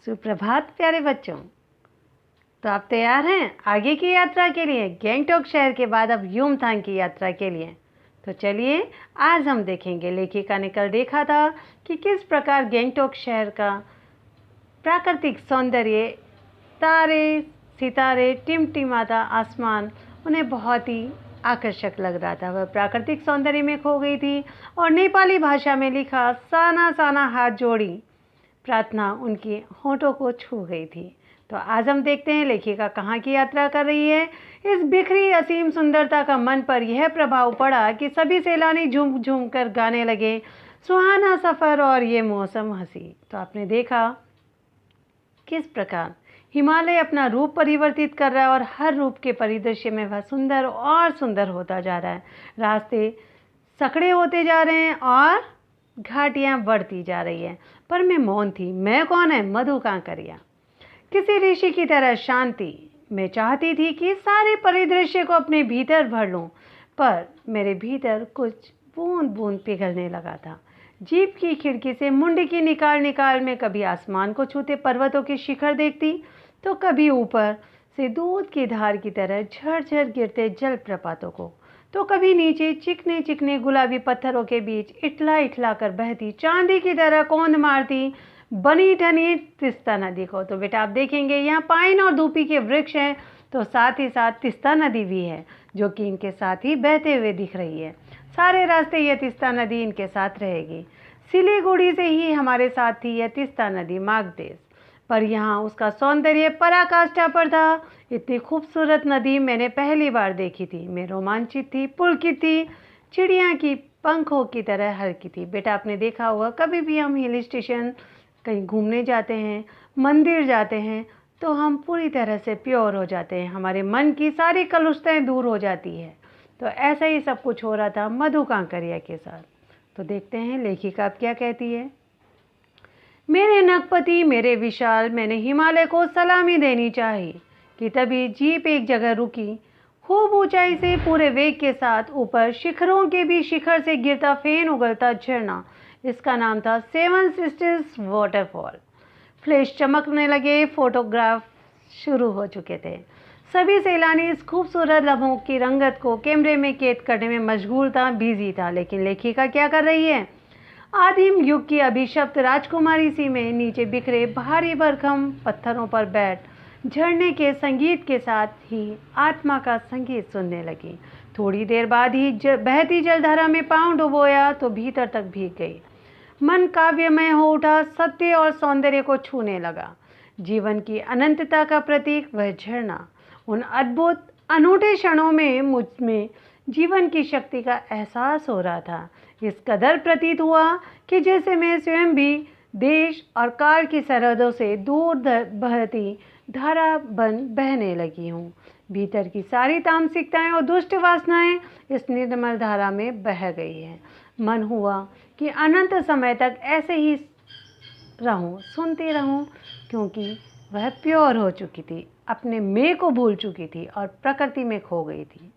सुप्रभात प्यारे बच्चों। तो आप तैयार हैं आगे की यात्रा के लिए? गैंगटॉक शहर के बाद अब युमथांग की यात्रा के लिए। तो चलिए आज हम देखेंगे लेखिका ने कल देखा था कि किस प्रकार गैंगटॉक शहर का प्राकृतिक सौंदर्य, तारे, सितारे, टिमटिमाता आसमान उन्हें बहुत ही आकर्षक लग रहा था। वह प्राकृतिक सौंदर्य में खो गई थी और नेपाली भाषा में लिखा साना साना हाथ जोड़ी प्रार्थना उनकी होठों को छू गई थी। तो आज हम देखते हैं लेखिका कहाँ की यात्रा कर रही है। इस बिखरी असीम सुंदरता का मन पर यह प्रभाव पड़ा कि सभी सैलानी झूम झूम कर गाने लगे, सुहाना सफ़र और ये मौसम हंसी। तो आपने देखा किस प्रकार हिमालय अपना रूप परिवर्तित कर रहा है और हर रूप के परिदृश्य में वह सुंदर और सुंदर होता जा रहा है। रास्ते सकड़े होते जा रहे हैं और घाटियाँ बढ़ती जा रही है, पर मैं मौन थी। मैं कौन है? मधु कांकरिया। किसी ऋषि की तरह शांति। मैं चाहती थी कि सारे परिदृश्य को अपने भीतर भर लूं, पर मेरे भीतर कुछ बूंद बूंद पिघलने लगा था। जीप की खिड़की से मुंडकी निकाल निकाल में कभी आसमान को छूते पर्वतों के शिखर देखती, तो कभी ऊपर से दूध की धार की तरह झरझर गिरते जलप्रपातों को, तो कभी नीचे चिकने चिकने गुलाबी पत्थरों के बीच इठला इठला कर बहती चांदी की तरह कौंध मारती बनी ठनी तिस्ता नदी को। तो बेटा आप देखेंगे यहाँ पाइन और धूपी के वृक्ष हैं, तो साथ ही साथ तिस्ता नदी भी है जो कि इनके साथ ही बहते हुए दिख रही है। सारे रास्ते यह तिस्ता नदी इनके साथ रहेगी। सिलीगुड़ी से ही हमारे साथ थी यह तिस्ता नदी मागदेश, पर यहाँ उसका सौंदर्य पराकाष्ठा पर था। इतनी खूबसूरत नदी मैंने पहली बार देखी थी। मैं रोमांचित थी, पुलकित थी, चिड़िया की पंखों की तरह हल्की थी। बेटा आपने देखा होगा कभी भी हम हिल स्टेशन कहीं घूमने जाते हैं, मंदिर जाते हैं, तो हम पूरी तरह से प्योर हो जाते हैं, हमारे मन की सारी कलुषताएं दूर हो जाती है। तो ऐसा ही सब कुछ हो रहा था मधु कांकरिया के साथ। तो देखते हैं लेखिका अब क्या कहती है। मेरे नगपति, मेरे विशाल, मैंने हिमालय को सलामी देनी चाहिए कि तभी जीप एक जगह रुकी। खूब ऊंचाई से पूरे वेग के साथ ऊपर शिखरों के भी शिखर से गिरता फेन उगलता झरना, इसका नाम था सेवन सिस्टर्स वाटरफॉल। फ्लैश चमकने लगे, फोटोग्राफ शुरू हो चुके थे। सभी सैलानी इस खूबसूरत लम्हों की रंगत को कैमरे में कैद करने में मशगूल था, बिजी था। लेकिन लेखिका क्या कर रही है? आदिम युग की अभिशप्त राजकुमारी सी में नीचे बिखरे भारी भरकम पत्थरों पर बैठ झरने के संगीत के साथ ही आत्मा का संगीत सुनने लगी। थोड़ी देर बाद ही बहती जलधारा में पांव डुबोया तो भीतर तक भीग गई। मन काव्यमय हो उठा, सत्य और सौंदर्य को छूने लगा। जीवन की अनंतता का प्रतीक वह झरना। उन अद्भुत अनूठे क्षणों में मुझ में जीवन की शक्ति का एहसास हो रहा था। इस कदर प्रतीत हुआ कि जैसे मैं स्वयं भी देश और काल की सरहदों से दूर बहती धारा बन बहने लगी हूँ। भीतर की सारी तामसिकताएं और दुष्ट वासनाएं इस निर्मल धारा में बह गई हैं। मन हुआ कि अनंत समय तक ऐसे ही रहूं, सुनती रहूं, क्योंकि वह प्योर हो चुकी थी, अपने मैं को भूल चुकी थी और प्रकृति में खो गई थी।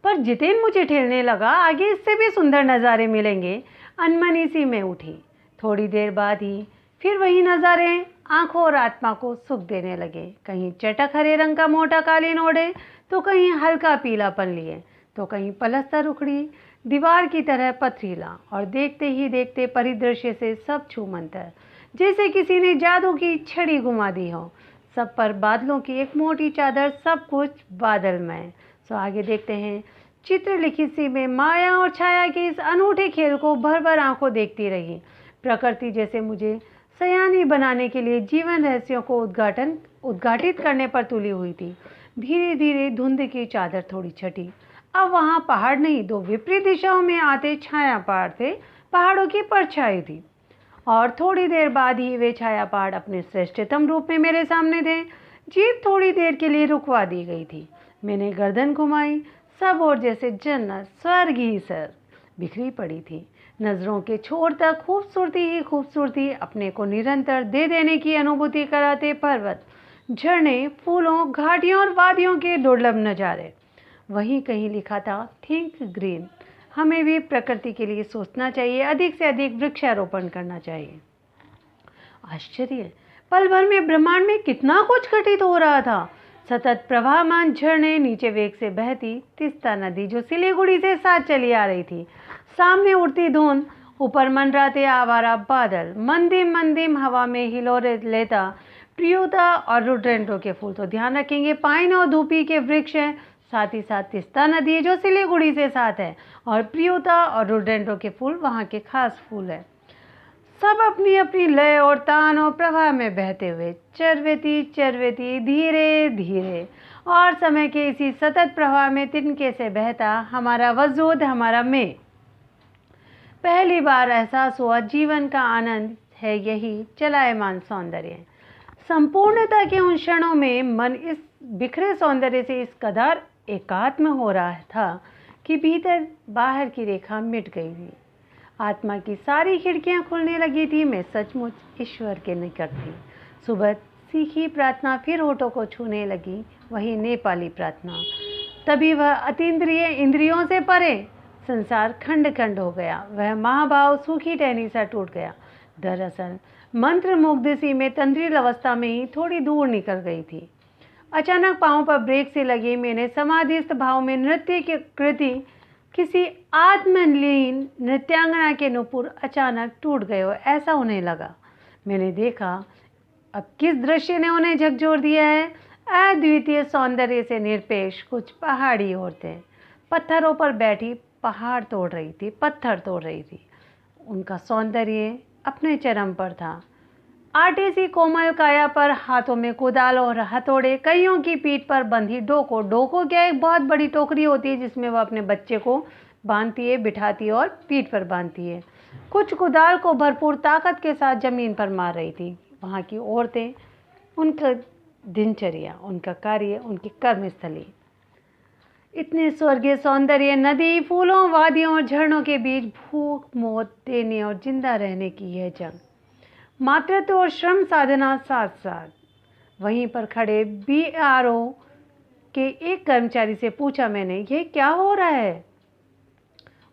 पर जितेन मुझे ठेलने लगा आगे इससे भी सुंदर नज़ारे मिलेंगे। अनमनी सी मैं उठी। थोड़ी देर बाद ही फिर वही नज़ारे आंखों और आत्मा को सुख देने लगे। कहीं चटक हरे रंग का मोटा कालीन ओढ़े, तो कहीं हल्का पीलापन लिए, तो कहीं पलस्तर उखड़ी दीवार की तरह पथरीला, और देखते ही देखते परिदृश्य से सब छूमंतर, जैसे किसी ने जादू की छड़ी घुमा दी हो। सब पर बादलों की एक मोटी चादर, सब कुछ बादलमय। तो आगे देखते हैं। चित्र लिखित सी में माया और छाया के इस अनूठे खेल को भर भर आंखों देखती रही। प्रकृति जैसे मुझे सयानी बनाने के लिए जीवन रहस्यों को उद्घाटित करने पर तुली हुई थी। धीरे धीरे धुंध की चादर थोड़ी छटी। अब वहाँ पहाड़ नहीं, दो विपरीत दिशाओं में आते छाया पहाड़ थे। पहाड़ों की परछाई थी, और थोड़ी देर बाद ही वे छाया पहाड़ अपने श्रेष्ठतम रूप में मेरे सामने थे। जीप थोड़ी देर के लिए रुकवा दी गई थी। मैंने गर्दन घुमाई। सब और जैसे जन्नत, स्वर्ग ही सर बिखरी पड़ी थी। नज़रों के छोर तक खूबसूरती ही खूबसूरती, अपने को निरंतर दे देने की अनुभूति कराते पर्वत, झरने, फूलों, घाटियों और वादियों के दुर्लभ नज़ारे। वहीं कहीं लिखा था थिंक ग्रीन। हमें भी प्रकृति के लिए सोचना चाहिए, अधिक से अधिक वृक्षारोपण करना चाहिए। आश्चर्य, पल भर में ब्रह्मांड में कितना कुछ घटित हो रहा था। सतत प्रवाहमान झरने, नीचे वेग से बहती तीस्ता नदी जो सिलीगुड़ी से साथ चली आ रही थी, सामने उड़ती धुंध, ऊपर मंडराते आवारा बादल, मंदिम मंदिम हवा में हिलोरे लेता प्रियुता और रोडेंड्रो के फूल। तो ध्यान रखेंगे पाइन और धूपी के वृक्ष हैं, साथ ही साथ तीस्ता नदी जो सिलीगुड़ी से साथ है, और प्रियुता और रोडेंड्रो के फूल वहाँ के खास फूल है। सब अपनी अपनी लय और तान और प्रवाह में बहते हुए चरवेती चरवेती धीरे धीरे, और समय के इसी सतत प्रवाह में तिनके से बहता हमारा वजूद, हमारा मैं। पहली बार एहसास हुआ जीवन का आनंद है यही चलायमान सौंदर्य। संपूर्णता के उन क्षणों में मन इस बिखरे सौंदर्य से इस कदर एकात्म हो रहा था कि भीतर बाहर की रेखा मिट गई थी। आत्मा की सारी खिड़कियां खुलने लगी थी। मैं सचमुच ईश्वर के निकट थी। सुबह सीखी प्रार्थना फिर होठों को छूने लगी, वही नेपाली प्रार्थना। तभी वह अतीन्द्रिय इंद्रियों से परे संसार खंड खंड हो गया। वह महाभाव सूखी टहनी सा टूट गया। दरअसल मंत्र मुग्ध सी में तंद्रील अवस्था में ही थोड़ी दूर निकल गई थी। अचानक पांव पर ब्रेक से लगी। मैंने समाधिस्थ भाव में नृत्य की कृति किसी आत्मलीन नृत्यांगना के नुपुर अचानक टूट गए हो, ऐसा उन्हें लगा। मैंने देखा अब किस दृश्य ने उन्हें झकझोर दिया है। अद्वितीय सौंदर्य से निरपेक्ष कुछ पहाड़ी औरतें पत्थरों पर बैठी पहाड़ तोड़ रही थी, पत्थर तोड़ रही थी। उनका सौंदर्य अपने चरम पर था। आटे सी कोमल काया पर हाथों में कुदाल और हथौड़े, कईयों की पीठ पर बंधी डोको। डोको क्या एक बहुत बड़ी टोकरी होती है जिसमें वह अपने बच्चे को बांधती है, बिठाती है और पीठ पर बांधती है। कुछ कुदाल को भरपूर ताकत के साथ जमीन पर मार रही थी। वहाँ की औरतें, उनका दिनचर्या, उनका कार्य, उनकी कर्मस्थली, इतने स्वर्गीय सौंदर्य, नदी, फूलों, वादियों और झरनों के बीच भूख मौत देने और जिंदा रहने की यह जंग। मातृत्व और श्रम साधना साथ साथ। वहीं पर खड़े BRO के एक कर्मचारी से पूछा मैंने, यह क्या हो रहा है?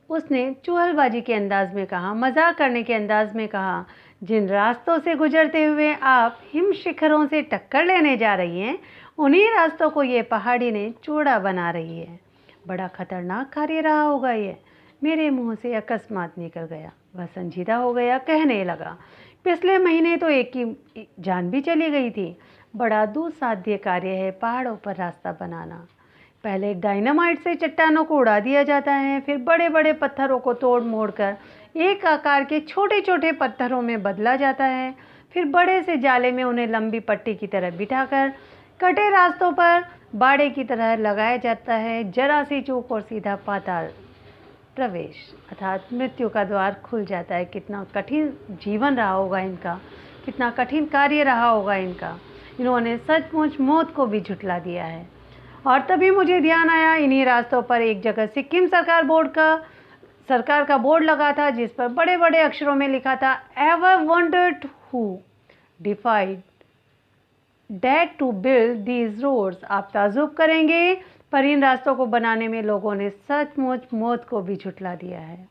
उसने चुहलबाजी के अंदाज में कहा, मजाक करने के अंदाज में कहा, जिन रास्तों से गुजरते हुए आप हिम शिखरों से टक्कर लेने जा रही हैं, उन्हीं रास्तों को ये पहाड़ी ने चौड़ा बना रही है। बड़ा खतरनाक कार्य रहा होगा ये। मेरे मुंह से अकस्मात निकल गया। वह संजीदा हो गया, कहने लगा, पिछले महीने तो एक की जान भी चली गई थी। बड़ा दुस्साध्य कार्य है पहाड़ों पर रास्ता बनाना। पहले डायनामाइट से चट्टानों को उड़ा दिया जाता है, फिर बड़े बड़े पत्थरों को तोड़ मोड़ कर एक आकार के छोटे छोटे पत्थरों में बदला जाता है, फिर बड़े से जाले में उन्हें लंबी पट्टी की तरह बिठाकर कटे रास्तों पर बाड़े की तरह लगाया जाता है। जरा सी चूक और सीधा पाताल प्रवेश अर्थात मृत्यु का द्वार खुल जाता है। कितना कठिन जीवन रहा होगा इनका, कितना कठिन कार्य रहा होगा इनका। इन्होंने सचमुच मौत को भी झुठला दिया है। और तभी मुझे ध्यान आया, इन्हीं रास्तों पर एक जगह सिक्किम सरकार का बोर्ड लगा था जिस पर बड़े बड़े अक्षरों में लिखा था, ever wondered who defied death to build these roads. आप ताजुब करेंगे, पर इन रास्तों को बनाने में लोगों ने सचमुच मौत को भी झुठला दिया है।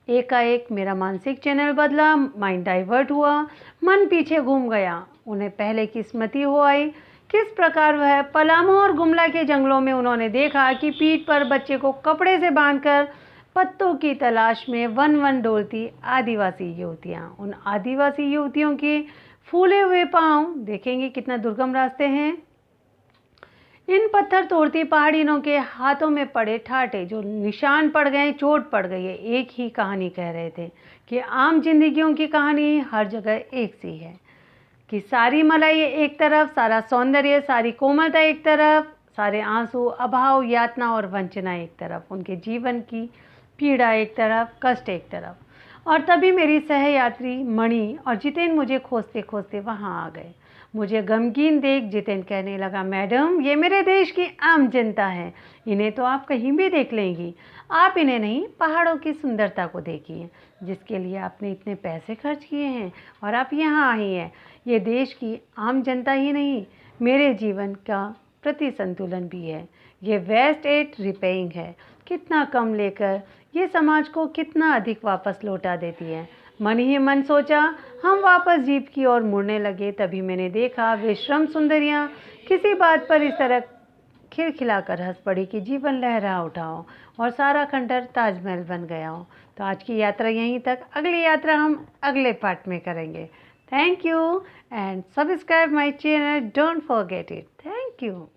एकाएक मेरा मानसिक चैनल बदला, माइंड डाइवर्ट हुआ, मन पीछे घूम गया। उन्हें पहले की स्मृति हो आई, किस प्रकार वह पलामू और गुमला के जंगलों में उन्होंने देखा कि पीठ पर बच्चे को कपड़े से बांधकर पत्तों की तलाश में वन वन डोलती आदिवासी युवतियाँ। उन आदिवासी युवतियों के फूले हुए पांव देखेंगे, कितना दुर्गम रास्ते हैं। इन पत्थर तोड़ती पहाड़ियों के हाथों में पड़े ठाटे जो निशान पड़ गए, चोट पड़ गई है। एक ही कहानी कह रहे थे कि आम जिंदगियों की कहानी हर जगह एक सी है, कि सारी मलाई एक तरफ, सारा सौंदर्य, सारी कोमलता एक तरफ, सारे आंसू, अभाव, यातना और वंचना एक तरफ, उनके जीवन की पीड़ा एक तरफ, कष्ट एक तरफ। और तभी मेरी सहयात्री मणि और जितेन मुझे खोजते खोजते वहाँ आ गए। मुझे गमगीन देख जितेन कहने लगा, मैडम ये मेरे देश की आम जनता है, इन्हें तो आप कहीं भी देख लेंगी। आप इन्हें नहीं, पहाड़ों की सुंदरता को देखिए जिसके लिए आपने इतने पैसे खर्च किए हैं और आप यहाँ आई हैं। ये देश की आम जनता ही नहीं, मेरे जीवन का प्रति संतुलन भी है। ये वेस्ट एट रिपेइंग है। कितना कम लेकर ये समाज को कितना अधिक वापस लौटा देती है। मन ही मन सोचा, हम वापस जीप की ओर मुड़ने लगे, तभी मैंने देखा वे श्रम सुंदरियाँ किसी बात पर इस तरह खिलखिलाकर हंस पड़ी कि जीवन लहरा उठा हो और सारा खंडहर ताजमहल बन गया हो। तो आज की यात्रा यहीं तक, अगली यात्रा हम अगले पार्ट में करेंगे। Thank you and subscribe my channel, don't forget it. Thank you.